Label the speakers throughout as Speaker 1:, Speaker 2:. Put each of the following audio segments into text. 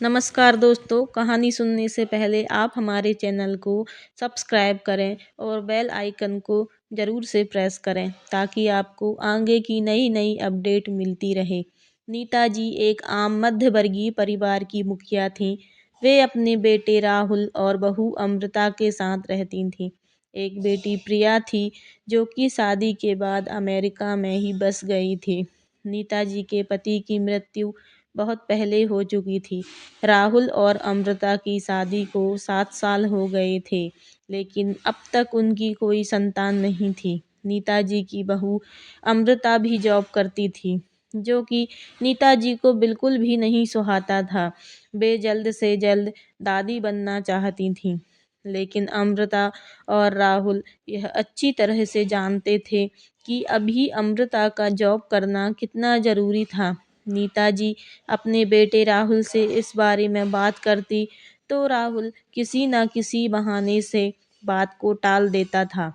Speaker 1: नमस्कार दोस्तों, कहानी सुनने से पहले आप हमारे चैनल को सब्सक्राइब करें और बेल आइकन को ज़रूर से प्रेस करें ताकि आपको आगे की नई नई अपडेट मिलती रहे। नीता जी एक आम मध्यवर्गीय परिवार की मुखिया थीं। वे अपने बेटे राहुल और बहू अमृता के साथ रहती थीं। एक बेटी प्रिया थी जो कि शादी के बाद अमेरिका में ही बस गई थी। नीता जी के पति की मृत्यु बहुत पहले हो चुकी थी। राहुल और अमृता की शादी को 7 साल हो गए थे, लेकिन अब तक उनकी कोई संतान नहीं थी। नीता जी की बहू अमृता भी जॉब करती थी, जो कि नीता जी को बिल्कुल भी नहीं सुहाता था। वे जल्द से जल्द दादी बनना चाहती थीं, लेकिन अमृता और राहुल यह अच्छी तरह से जानते थे कि अभी अमृता का जॉब करना कितना ज़रूरी था। नीता जी अपने बेटे राहुल से इस बारे में बात करती तो राहुल किसी न किसी बहाने से बात को टाल देता था।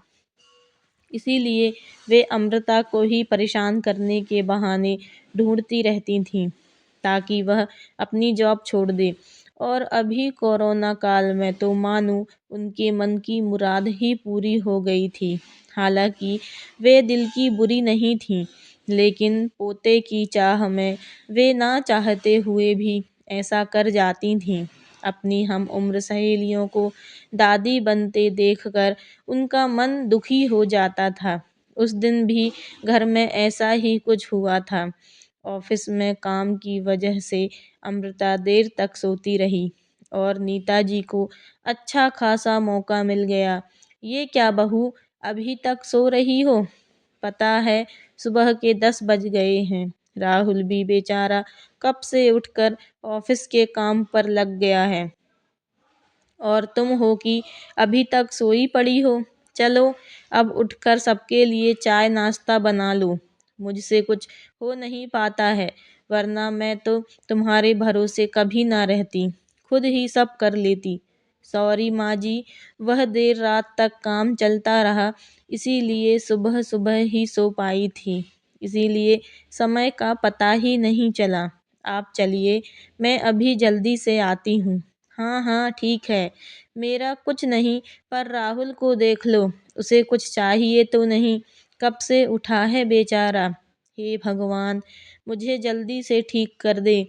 Speaker 1: इसीलिए वे अमृता को ही परेशान करने के बहाने ढूंढती रहती थीं ताकि वह अपनी जॉब छोड़ दे। और अभी कोरोना काल में तो मानो उनके मन की मुराद ही पूरी हो गई थी। हालांकि वे दिल की बुरी नहीं थीं, लेकिन पोते की चाह में वे ना चाहते हुए भी ऐसा कर जाती थीं। अपनी हम उम्र सहेलियों को दादी बनते देखकर उनका मन दुखी हो जाता था। उस दिन भी घर में ऐसा ही कुछ हुआ था। ऑफिस में काम की वजह से अमृता देर तक सोती रही और नीता जी को अच्छा खासा मौका मिल गया। ये क्या बहू, अभी तक सो रही हो? पता है सुबह के 10 बज गए हैं। राहुल भी बेचारा कब से उठकर ऑफिस के काम पर लग गया है और तुम हो कि अभी तक सोई पड़ी हो। चलो अब उठकर सबके लिए चाय नाश्ता बना लो। मुझसे कुछ हो नहीं पाता है, वरना मैं तो तुम्हारे भरोसे कभी ना रहती, खुद ही सब कर लेती। सॉरी माँ जी, वह देर रात तक काम चलता रहा, इसीलिए सुबह सुबह ही सो पाई थी। इसीलिए समय का पता ही नहीं चला। आप चलिए, मैं अभी जल्दी से आती हूँ। हाँ हाँ ठीक है, मेरा कुछ नहीं, पर राहुल को देख लो, उसे कुछ चाहिए तो नहीं, कब से उठा है बेचारा। हे भगवान, मुझे जल्दी से ठीक कर दे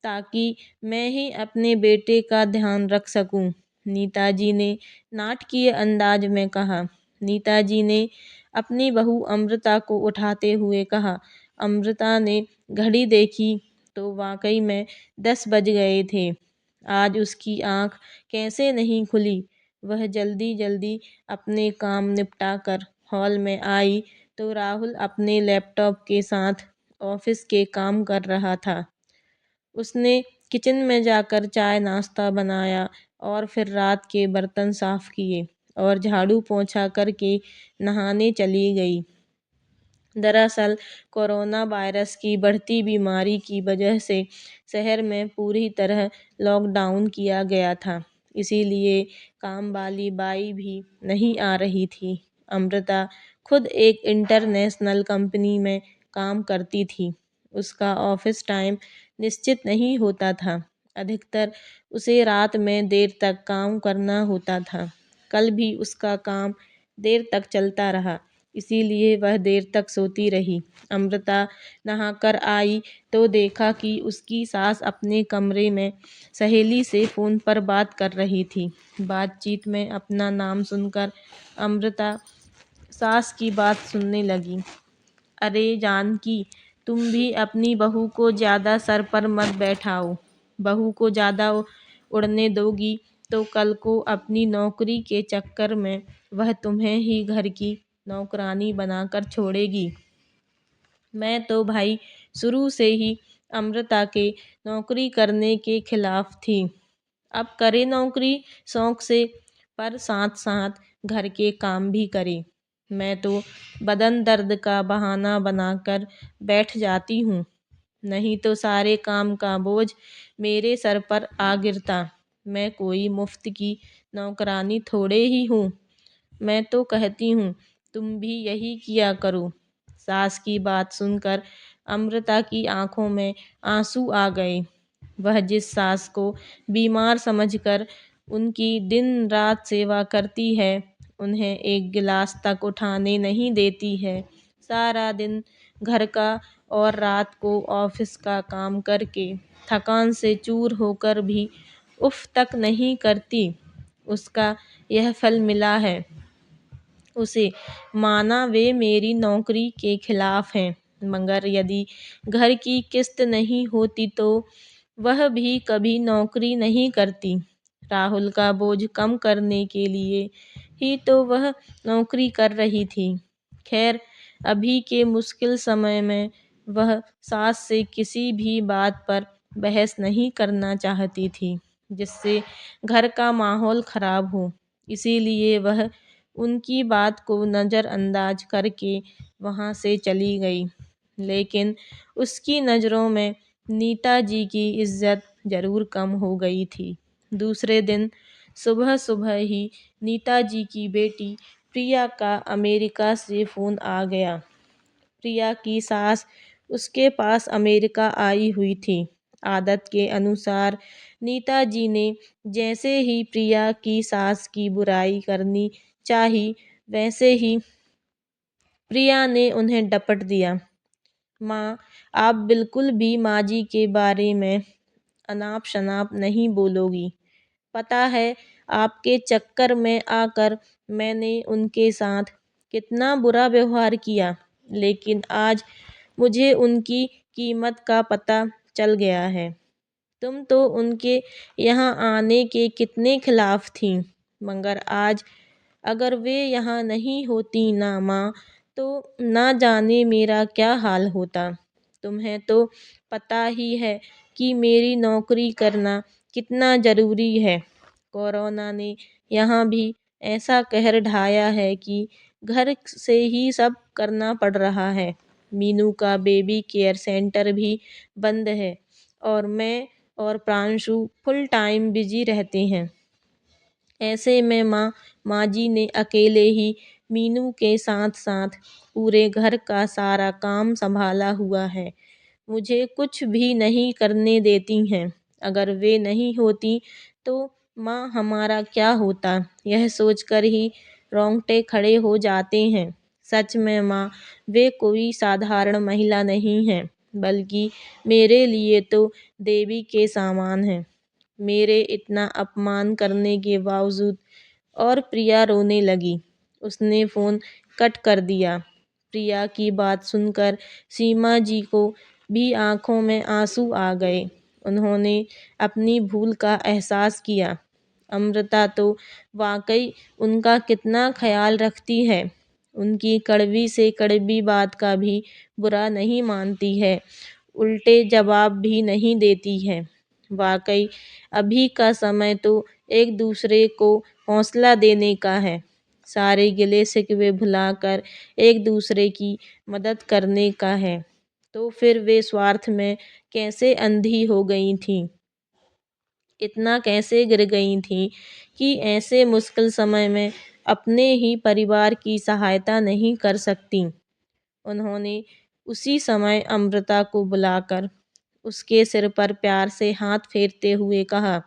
Speaker 1: ताकि मैं ही अपने बेटे का ध्यान रख सकूं। नीता जी ने नाटकीय अंदाज में कहा। नीता जी ने अपनी बहू अमृता को उठाते हुए कहा। अमृता ने घड़ी देखी तो वाकई में 10 बज गए थे। आज उसकी आँख कैसे नहीं खुली। वह जल्दी जल्दी अपने काम निपटा कर हॉल में आई तो राहुल अपने लैपटॉप के साथ ऑफिस के काम कर रहा था। उसने किचन में जाकर चाय नाश्ता बनाया और फिर रात के बर्तन साफ किए और झाड़ू पोंछा करके नहाने चली गई। दरअसल कोरोना वायरस की बढ़ती बीमारी की वजह से शहर में पूरी तरह लॉकडाउन किया गया था, इसीलिए काम वाली बाई भी नहीं आ रही थी। अमृता खुद एक इंटरनेशनल कंपनी में काम करती थी। उसका ऑफिस टाइम निश्चित नहीं होता था। अधिकतर उसे रात में देर तक काम करना होता था। कल भी उसका काम देर तक चलता रहा, इसीलिए वह देर तक सोती रही। अमृता नहाकर आई तो देखा कि उसकी सास अपने कमरे में सहेली से फ़ोन पर बात कर रही थी। बातचीत में अपना नाम सुनकर अमृता सास की बात सुनने लगी। अरे जानकी, तुम भी अपनी बहू को ज़्यादा सर पर मत बैठाओ। बहू को ज़्यादा उड़ने दोगी तो कल को अपनी नौकरी के चक्कर में वह तुम्हें ही घर की नौकरानी बनाकर छोड़ेगी। मैं तो भाई शुरू से ही अमृता के नौकरी करने के खिलाफ थी। अब करे नौकरी शौक से, पर साथ साथ घर के काम भी करे। मैं तो बदन दर्द का बहाना बनाकर बैठ जाती हूँ, नहीं तो सारे काम का बोझ मेरे सर पर आ गिरता। मैं कोई मुफ्त की नौकरानी थोड़े ही हूँ। मैं तो कहती हूँ तुम भी यही किया करो। सास की बात सुनकर अमृता की आंखों में आंसू आ गए। वह जिस सास को बीमार समझकर उनकी दिन रात सेवा करती है, उन्हें एक गिलास तक उठाने नहीं देती है, सारा दिन घर का और रात को ऑफिस का काम करके थकान से चूर होकर भी उफ तक नहीं करती, उसका यह फल मिला है उसे। माना वे मेरी नौकरी के खिलाफ हैं, मगर यदि घर की किस्त नहीं होती तो वह भी कभी नौकरी नहीं करती। राहुल का बोझ कम करने के लिए ही तो वह नौकरी कर रही थी। खैर, अभी के मुश्किल समय में वह सास से किसी भी बात पर बहस नहीं करना चाहती थी जिससे घर का माहौल खराब हो, इसीलिए वह उनकी बात को नज़रअंदाज करके वहाँ से चली गई। लेकिन उसकी नज़रों में नीता जी की इज्जत ज़रूर कम हो गई थी। दूसरे दिन सुबह सुबह ही नीता जी की बेटी प्रिया का अमेरिका से फ़ोन आ गया। प्रिया की सास उसके पास अमेरिका आई हुई थी। आदत के अनुसार नीता जी ने जैसे ही प्रिया की सास की बुराई करनी चाही, वैसे ही प्रिया ने उन्हें डपट दिया। माँ, आप बिल्कुल भी माँ जी के बारे में अनाप शनाप नहीं बोलोगी। पता है आपके चक्कर में आकर मैंने उनके साथ कितना बुरा व्यवहार किया, लेकिन आज मुझे उनकी कीमत का पता चल गया है। तुम तो उनके यहाँ आने के कितने खिलाफ थी, मगर आज अगर वे यहाँ नहीं होती ना माँ, तो ना जाने मेरा क्या हाल होता। तुम्हें तो पता ही है कि मेरी नौकरी करना कितना ज़रूरी है। कोरोना ने यहाँ भी ऐसा कहर ढाया है कि घर से ही सब करना पड़ रहा है। मीनू का बेबी केयर सेंटर भी बंद है और मैं और प्रांशु फुल टाइम बिजी रहते हैं। ऐसे में माँ जी ने अकेले ही मीनू के साथ साथ पूरे घर का सारा काम संभाला हुआ है। मुझे कुछ भी नहीं करने देती हैं। अगर वे नहीं होती तो माँ हमारा क्या होता, यह सोचकर ही रोंगटे खड़े हो जाते हैं। सच में माँ, वे कोई साधारण महिला नहीं हैं, बल्कि मेरे लिए तो देवी के समान हैं। मेरे इतना अपमान करने के बावजूद। और प्रिया रोने लगी। उसने फ़ोन कट कर दिया। प्रिया की बात सुनकर सीमा जी को भी आंखों में आंसू आ गए। उन्होंने अपनी भूल का एहसास किया। अमृता तो वाकई उनका कितना ख्याल रखती है। उनकी कड़वी से कड़वी बात का भी बुरा नहीं मानती है, उल्टे जवाब भी नहीं देती है। वाकई अभी का समय तो एक दूसरे को हौसला देने का है, सारे गिले शिकवे भुलाकर एक दूसरे की मदद करने का है। तो फिर वे स्वार्थ में कैसे अंधी हो गई थीं, इतना कैसे गिर गई थीं कि ऐसे मुश्किल समय में अपने ही परिवार की सहायता नहीं कर सकतीं। उन्होंने उसी समय अमृता को बुलाकर उसके सिर पर प्यार से हाथ फेरते हुए कहा,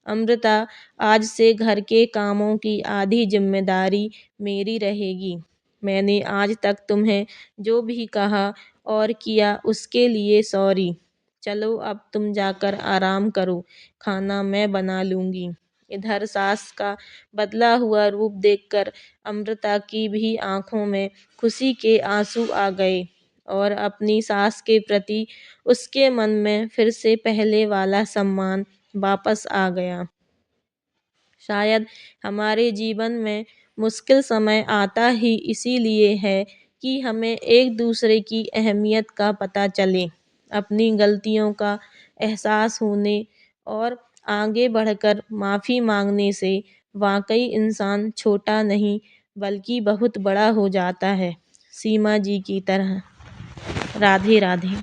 Speaker 1: अमृता, आज से घर के कामों की आधी जिम्मेदारी मेरी रहेगी। मैंने आज तक तुम्हें जो भी कहा और किया उसके लिए सॉरी। चलो अब तुम जाकर आराम करो, खाना मैं बना लूँगी। इधर सास का बदला हुआ रूप देखकर अमृता की भी आंखों में खुशी के आंसू आ गए और अपनी सास के प्रति उसके मन में फिर से पहले वाला सम्मान वापस आ गया। शायद हमारे जीवन में मुश्किल समय आता ही इसीलिए है कि हमें एक दूसरे की अहमियत का पता चले, अपनी गलतियों का एहसास होने और आगे बढ़कर माफ़ी मांगने से वाकई इंसान छोटा नहीं बल्कि बहुत बड़ा हो जाता है, सीमा जी की तरह। राधे राधे।